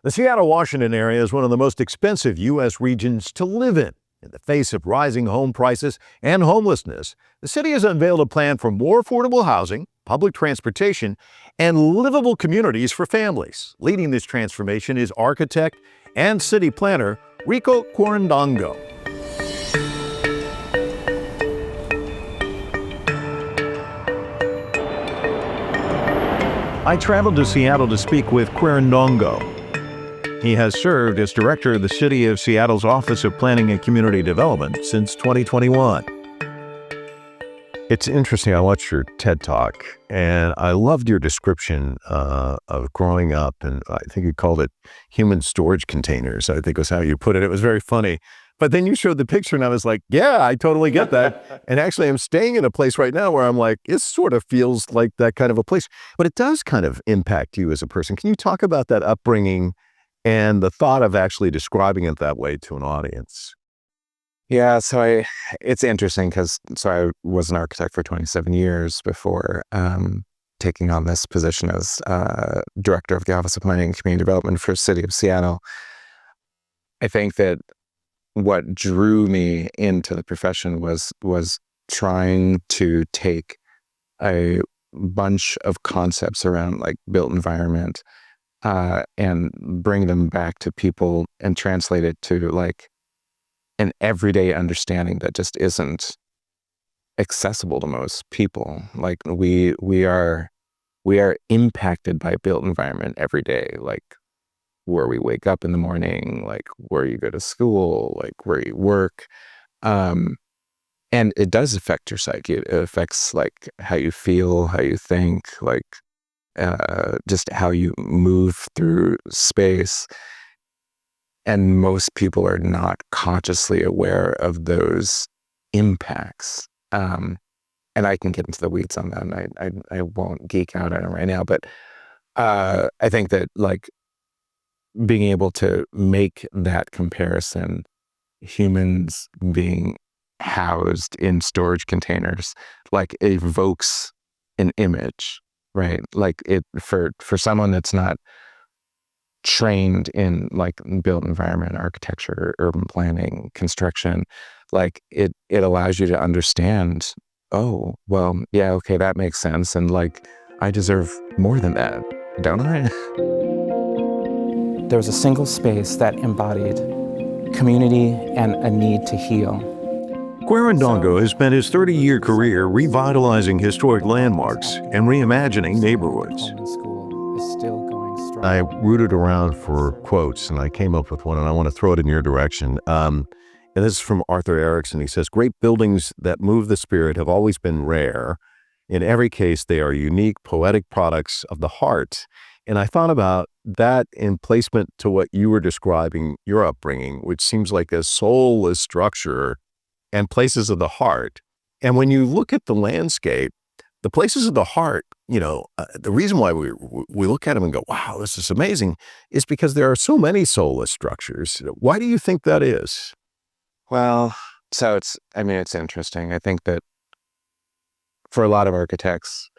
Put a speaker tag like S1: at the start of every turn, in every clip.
S1: The Seattle, Washington area is one of the most expensive U.S. regions to live in. In the face of rising home prices and homelessness, the city has unveiled a plan for more affordable housing, public transportation, and livable communities for families. Leading this transformation is architect and city planner Rico Quirindongo. I traveled to Seattle to speak with Quirindongo. He has served as director of the City of Seattle's Office of Planning and Community Development since 2021. It's interesting, I watched your TED Talk, and I loved your description of growing up, and I think you called it human storage containers, I think was how you put it. It was very funny. But then you showed the picture, and I was like, yeah, I totally get that. And actually, I'm staying in a place right now where I'm like, it sort of feels like that kind of a place. But it does kind of impact you as a person. Can you talk about that upbringing and the thought of actually describing it that way to an audience?
S2: Yeah, it's interesting because I was an architect for 27 years before taking on this position as director of the Office of Planning and Community Development for the City of Seattle. I think that what drew me into the profession was trying to take a bunch of concepts around like built environment and bring them back to people and translate it to like an everyday understanding that just isn't accessible to most people. Like we are impacted by built environment every day, like where we wake up in the morning, like where you go to school, like where you work. And it does affect your psyche. It affects like how you feel, how you think, like just how you move through space. And most people are not consciously aware of those impacts. And I can get into the weeds on that, and I won't geek out on it right now. But I think that like being able to make that comparison, humans being housed in storage containers, like evokes an image, right? Like it for someone that's not trained in like built environment, architecture, urban planning, construction, like it allows you to understand, oh, well, yeah, okay, that makes sense. And like, I deserve more than that, don't I?
S3: There was a single space that embodied community and a need to heal.
S1: Quirindongo has spent his 30-year career revitalizing historic landmarks and reimagining neighborhoods. I rooted around for quotes, and I came up with one, and I want to throw it in your direction. And this is from Arthur Erickson. He says, "Great buildings that move the spirit have always been rare. In every case, they are unique, poetic products of the heart." And I thought about that in placement to what you were describing, your upbringing, which seems like a soulless structure and places of the heart. And when you look at the landscape, the places of the heart, the reason why we look at them and go, wow, this is amazing, is because there are so many soulless structures. Why do you think that is?
S2: Well, so it's interesting. I think that for a lot of architects,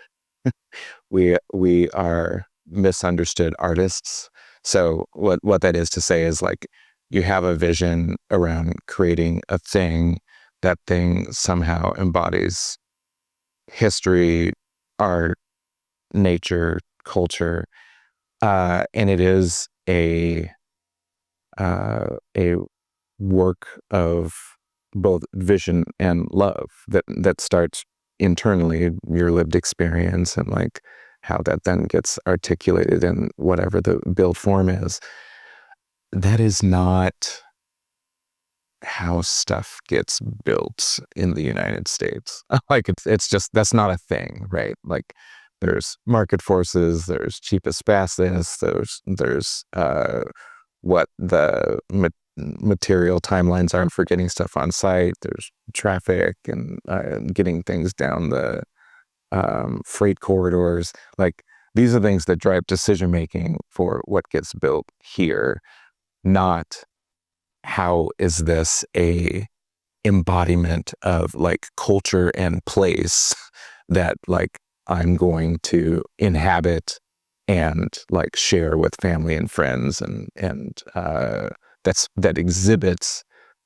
S2: we are misunderstood artists. So what that is to say is like you have a vision around creating a thing. That thing somehow embodies history, art, nature, culture, and it is a work of both vision and love that starts internally, your lived experience, and like how that then gets articulated in whatever the build form is. That is not how stuff gets built in the United States. Like it's just, that's not a thing, right? Like there's market forces, there's cheap asbestos, there's what the material timelines are for getting stuff on site, there's traffic and getting things down the freight corridors. Like these are things that drive decision making for what gets built here, not how is this a embodiment of like culture and place that like I'm going to inhabit and like share with family and friends, and that exhibits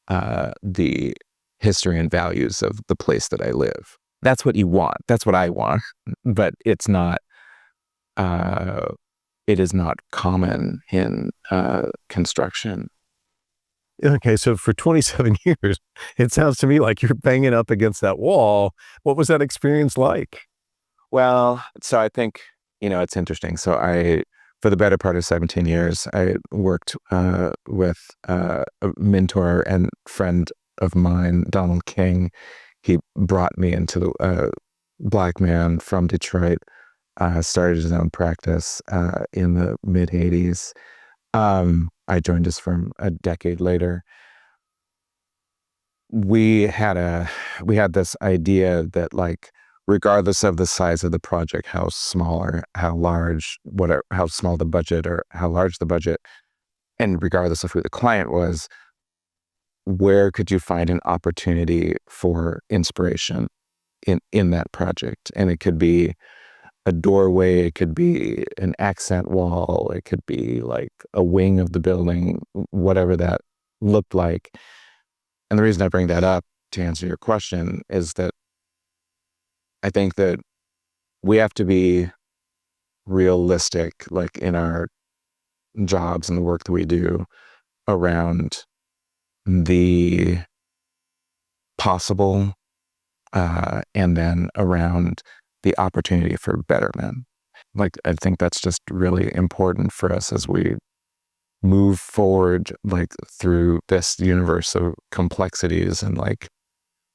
S2: the history and values of the place that I live. That's what you want. That's what I want. But it's not. It is not common in construction.
S1: Okay, so for 27 years, it sounds to me like you're banging up against that wall. What was that experience like?
S2: Well, so I think, it's interesting. So for the better part of 17 years, I worked with a mentor and friend of mine, Donald King. He brought me into the Black man from Detroit, started his own practice in the mid 80s. I joined his firm a decade later. We had this idea that, like, regardless of the size of the project, how small or how large, whatever, how small the budget or how large the budget, and regardless of who the client was, where could you find an opportunity for inspiration in that project? And it could be a doorway, it could be an accent wall, it could be like a wing of the building, whatever that looked like. And the reason I bring that up, to answer your question, is that I think that we have to be realistic, like in our jobs and the work that we do, around the possible, and then around the opportunity for betterment. Like, I think that's just really important for us as we move forward, like through this universe of complexities and like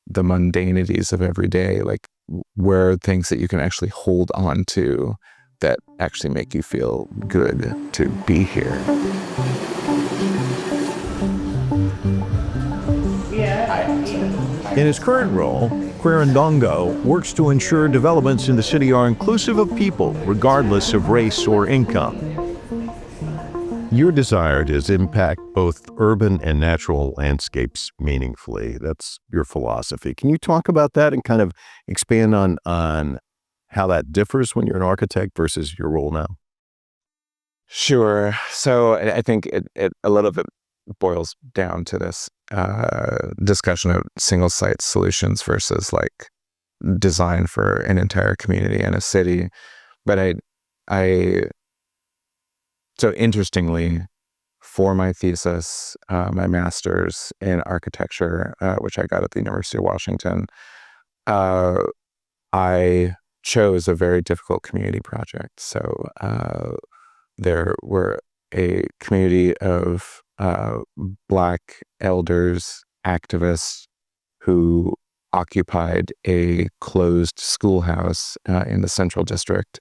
S2: the mundanities of every day. Like, where are things that you can actually hold on to that actually make you feel good to be here?
S1: In his current role, Quirindongo works to ensure developments in the city are inclusive of people, regardless of race or income. Your desire is to impact both urban and natural landscapes meaningfully. That's your philosophy. Can you talk about that and kind of expand on how that differs when you're an architect versus your role now?
S2: Sure. So I think it a little bit boils down to this discussion of single site solutions versus like design for an entire community and a city. But so interestingly, for my thesis, my master's in architecture, which I got at the University of Washington, I chose a very difficult community project. So there were a community of Black elders, activists who occupied a closed schoolhouse in the Central District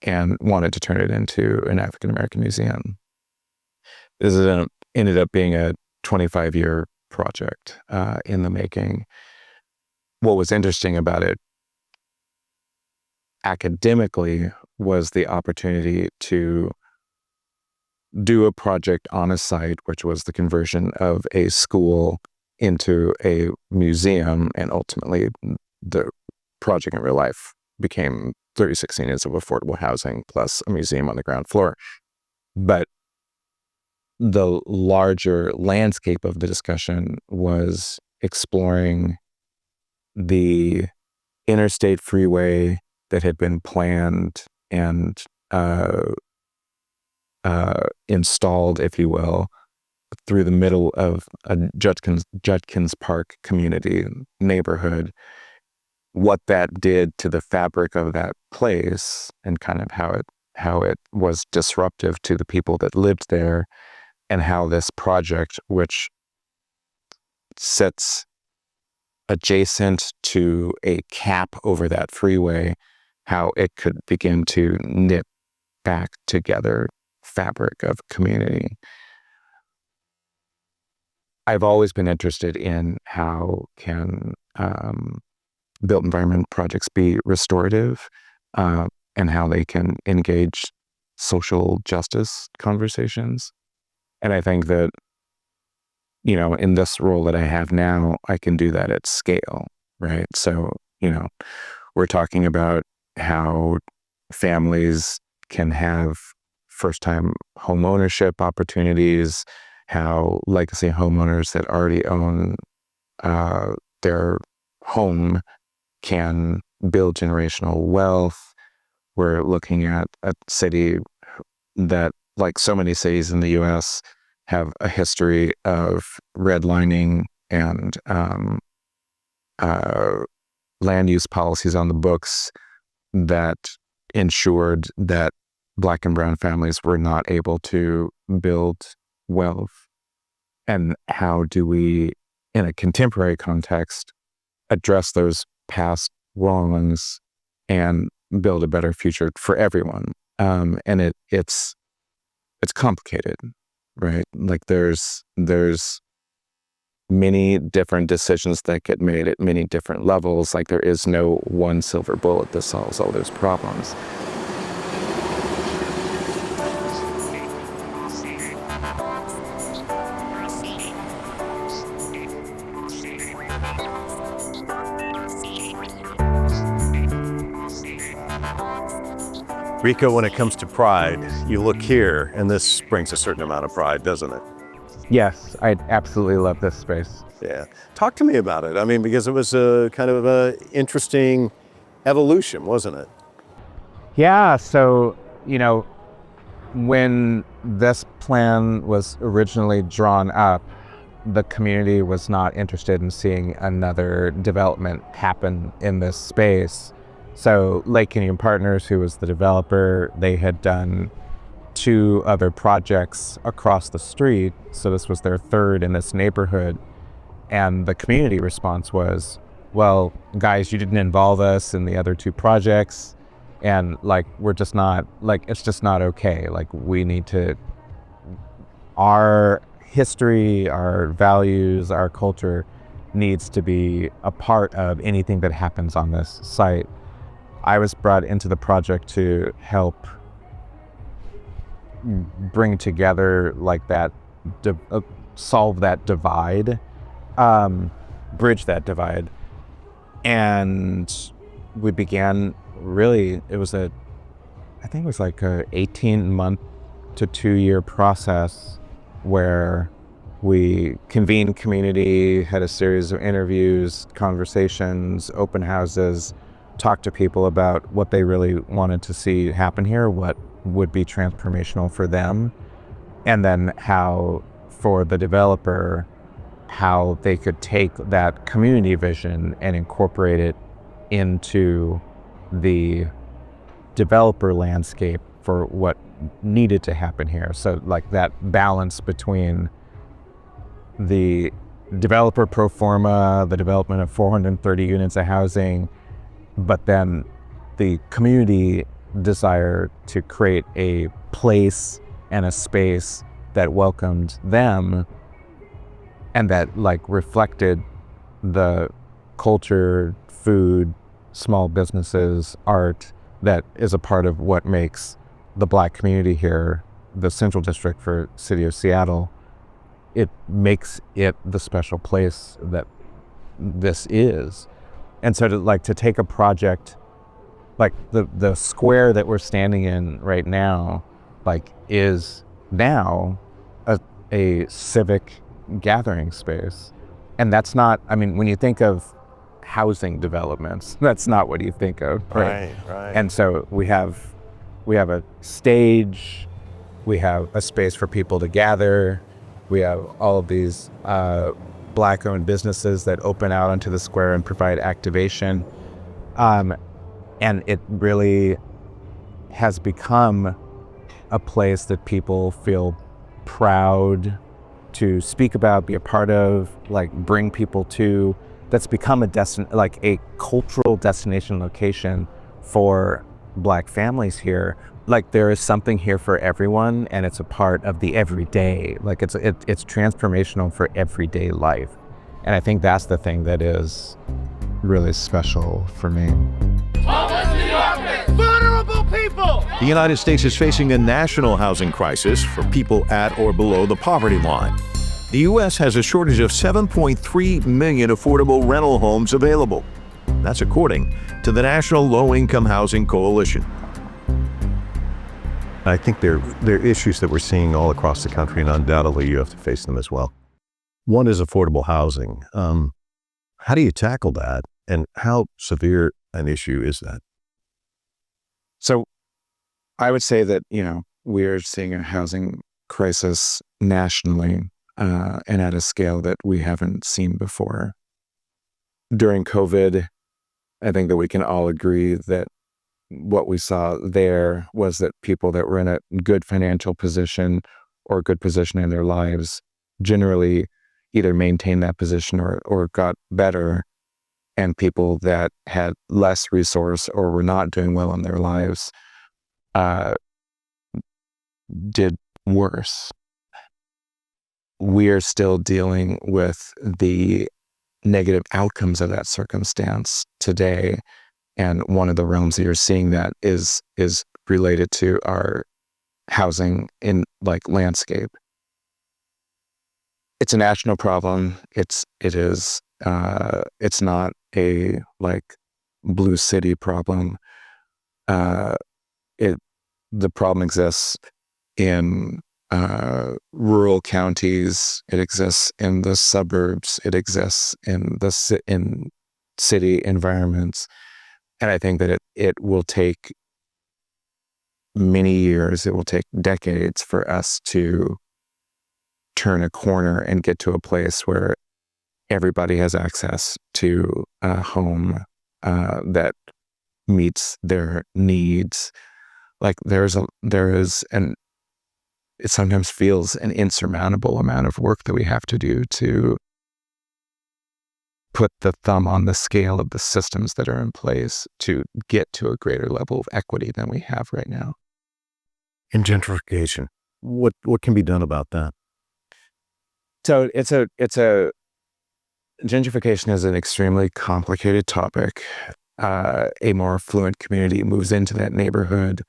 S2: and wanted to turn it into an African American museum. This ended up being a 25-year project in the making. What was interesting about it academically was the opportunity to do a project on a site, which was the conversion of a school into a museum, and ultimately the project in real life became 36 units of affordable housing plus a museum on the ground floor. But the larger landscape of the discussion was exploring the interstate freeway that had been planned and installed, if you will, through the middle of a Judkins Park community neighborhood, what that did to the fabric of that place, and kind of how it was disruptive to the people that lived there, and how this project, which sits adjacent to a cap over that freeway, how it could begin to knit back together fabric of community. I've always been interested in how can built environment projects be restorative, and how they can engage social justice conversations. And I think that, in this role that I have now, I can do that at scale, right? So, we're talking about how families can have first-time home ownership opportunities, how legacy homeowners that already own their home can build generational wealth. We're looking at a city that, like so many cities in the U.S., have a history of redlining and land use policies on the books that ensured that Black and brown families were not able to build wealth. And how do we, in a contemporary context, address those past wrongs and build a better future for everyone? And it's complicated, right? Like there's many different decisions that get made at many different levels. Like there is no one silver bullet that solves all those problems.
S1: Rico, when it comes to pride, you look here, and this brings a certain amount of pride, doesn't it?
S3: Yes, I absolutely love this space.
S1: Yeah. Talk to me about it. I mean, because it was a kind of a interesting evolution, wasn't it?
S3: Yeah, so, when this plan was originally drawn up, the community was not interested in seeing another development happen in this space. So Lake Union Partners, who was the developer, they had done 2 other projects across the street. So this was their third in this neighborhood. And the community response was, well, guys, you didn't involve us in the other 2 projects. And we're just not, it's just not okay. We need to, our history, our values, our culture needs to be a part of anything that happens on this site. I was brought into the project to help bring together that, solve that divide, bridge that divide. And we began really, I think it was like a 18-month to 2-year process where we convened community, had a series of interviews, conversations, open houses, talked to people about what they really wanted to see happen here, what would be transformational for them, and then how, for the developer, how they could take that community vision and incorporate it into the developer landscape for what needed to happen here. So that balance between the developer pro forma, the development of 430 units of housing, but then the community desire to create a place and a space that welcomed them and that reflected the culture, food, small businesses, art that is a part of what makes the Black community here, the Central District for City of Seattle. It makes it the special place that this is. And so to take a project like the square that we're standing in right now, is now a civic gathering space. And that's not, when you think of housing developments, that's not what you think of, right?
S1: Right.
S3: And so we have a stage, we have a space for people to gather, we have all of these Black-owned businesses that open out onto the square and provide activation. And it really has become a place that people feel proud to speak about, be a part of, bring people to. That's become a cultural destination location for Black families here. There is something here for everyone, and it's a part of the everyday. It's transformational for everyday life. And I think that's the thing that is really special for me.
S4: Vulnerable people!
S1: The United States is facing a national housing crisis for people at or below the poverty line. The U.S. has a shortage of 7.3 million affordable rental homes available. That's according to the National Low-Income Housing Coalition. I think they're issues that we're seeing all across the country, and undoubtedly you have to face them as well. One is affordable housing. How do you tackle that, and how severe an issue is that?
S2: So I would say that, we're seeing a housing crisis nationally and at a scale that we haven't seen before. During COVID, I think that we can all agree that what we saw there was that people that were in a good financial position or good position in their lives generally either maintained that position or got better, and people that had less resource or were not doing well in their lives did worse. We're still dealing with the negative outcomes of that circumstance today. And one of the realms that you're seeing that is related to our housing in landscape. It's a national problem. It is. It's not a blue city problem. The problem exists in rural counties. It exists in the suburbs. It exists in city environments. And I think that it will take many years, it will take decades for us to turn a corner and get to a place where everybody has access to a home that meets their needs. There is it sometimes feels an insurmountable amount of work that we have to do to put the thumb on the scale of the systems that are in place to get to a greater level of equity than we have right now.
S1: In gentrification, what can be done about that?
S2: So gentrification is an extremely complicated topic. A more affluent community moves into that neighborhood,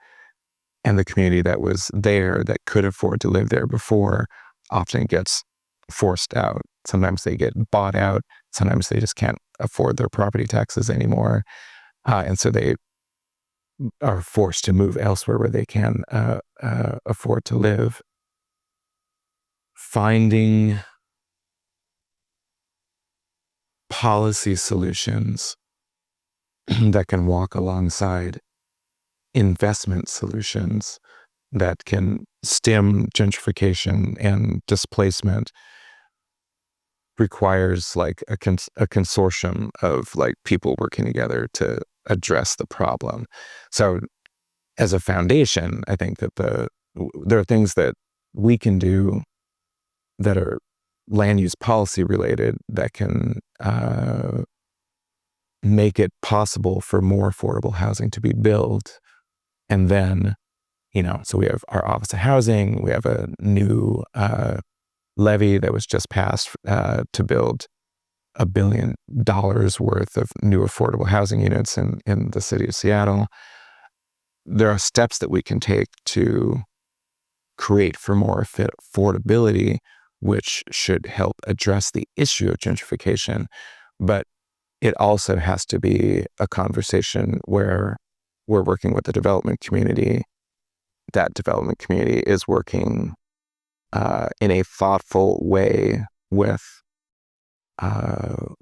S2: and the community that was there that could afford to live there before often gets forced out. Sometimes they get bought out. Sometimes they just can't afford their property taxes anymore. And so they are forced to move elsewhere where they can afford to live. Finding policy solutions that can walk alongside investment solutions that can stem gentrification and displacement requires a consortium of people working together to address the problem. So as a foundation, I think that there are things that we can do that are land use policy related that can make it possible for more affordable housing to be built. And then, so we have our Office of Housing, we have a new levy that was just passed to build $1 billion worth of new affordable housing units in the city of Seattle. There are steps that we can take to create for more affordability, which should help address the issue of gentrification. But it also has to be a conversation where we're working with the development community. That development community is working in a thoughtful way with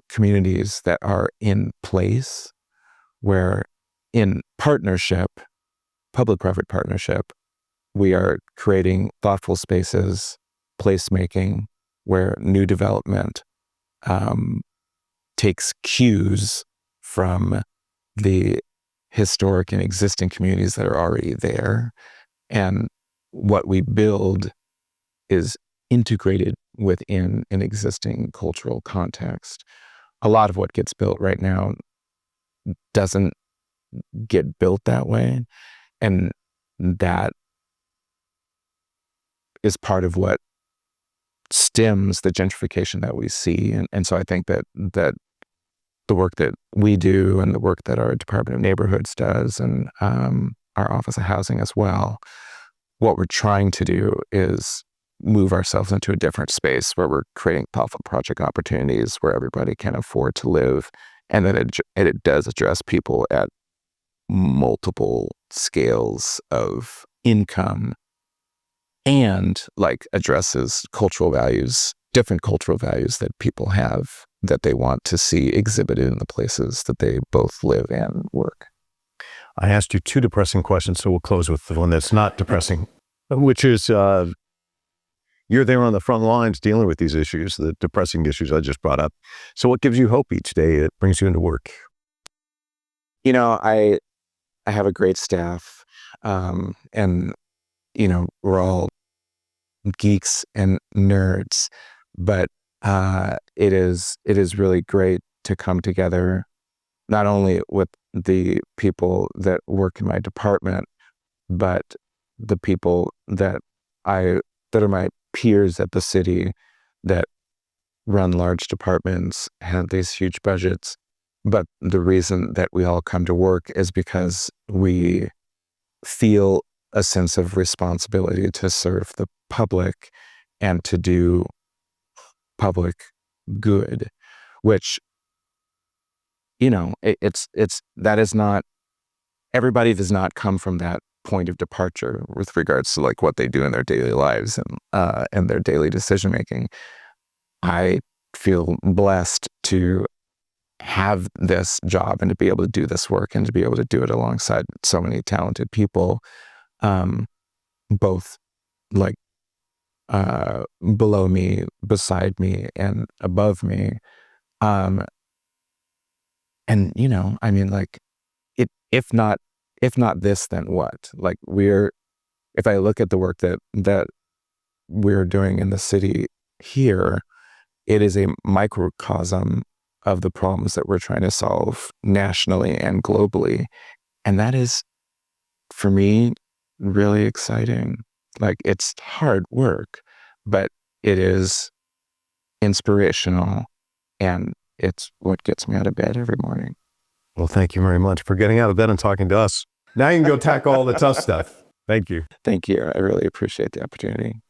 S2: communities that are in place, where in partnership, public-private partnership, we are creating thoughtful spaces, placemaking, where new development takes cues from the historic and existing communities that are already there. And what we build is integrated within an existing cultural context. A lot of what gets built right now doesn't get built that way. And that is part of what stems the gentrification that we see. And so I think that the work that we do and the work that our Department of Neighborhoods does and our Office of Housing as well, what we're trying to do is move ourselves into a different space where we're creating thoughtful project opportunities where everybody can afford to live, and that it does address people at multiple scales of income, and like addresses cultural values, different cultural values that people have that they want to see exhibited in the places that they both live and work.
S1: I asked you 2 depressing questions, so we'll close with the one that's not depressing, which is you're there on the front lines dealing with these issues, the depressing issues I just brought up. So what gives you hope each day that brings you into work?
S2: You know, I have a great staff, and you know, we're all geeks and nerds, but it is really great to come together, not only with the people that work in my department, but the people that are my peers at the city that run large departments, have these huge budgets. But the reason that we all come to work is because we feel a sense of responsibility to serve the public and to do public good, which, you know, it's that is not, everybody does not come from that point of departure with regards to like what they do in their daily lives and their daily decision making. I feel blessed to have this job and to be able to do this work and to be able to do it alongside so many talented people, both like below me, beside me, and above me. And you know, I mean, like, if not this, then what? Like, if I look at the work that we're doing in the city here, it is a microcosm of the problems that we're trying to solve nationally and globally. And that is, for me, really exciting. Like, it's hard work, but it is inspirational, and it's what gets me out of bed every morning.
S1: Well, thank you very much for getting out of bed and talking to us. Now you can go tackle all the tough stuff. Thank you.
S2: Thank you. I really appreciate the opportunity.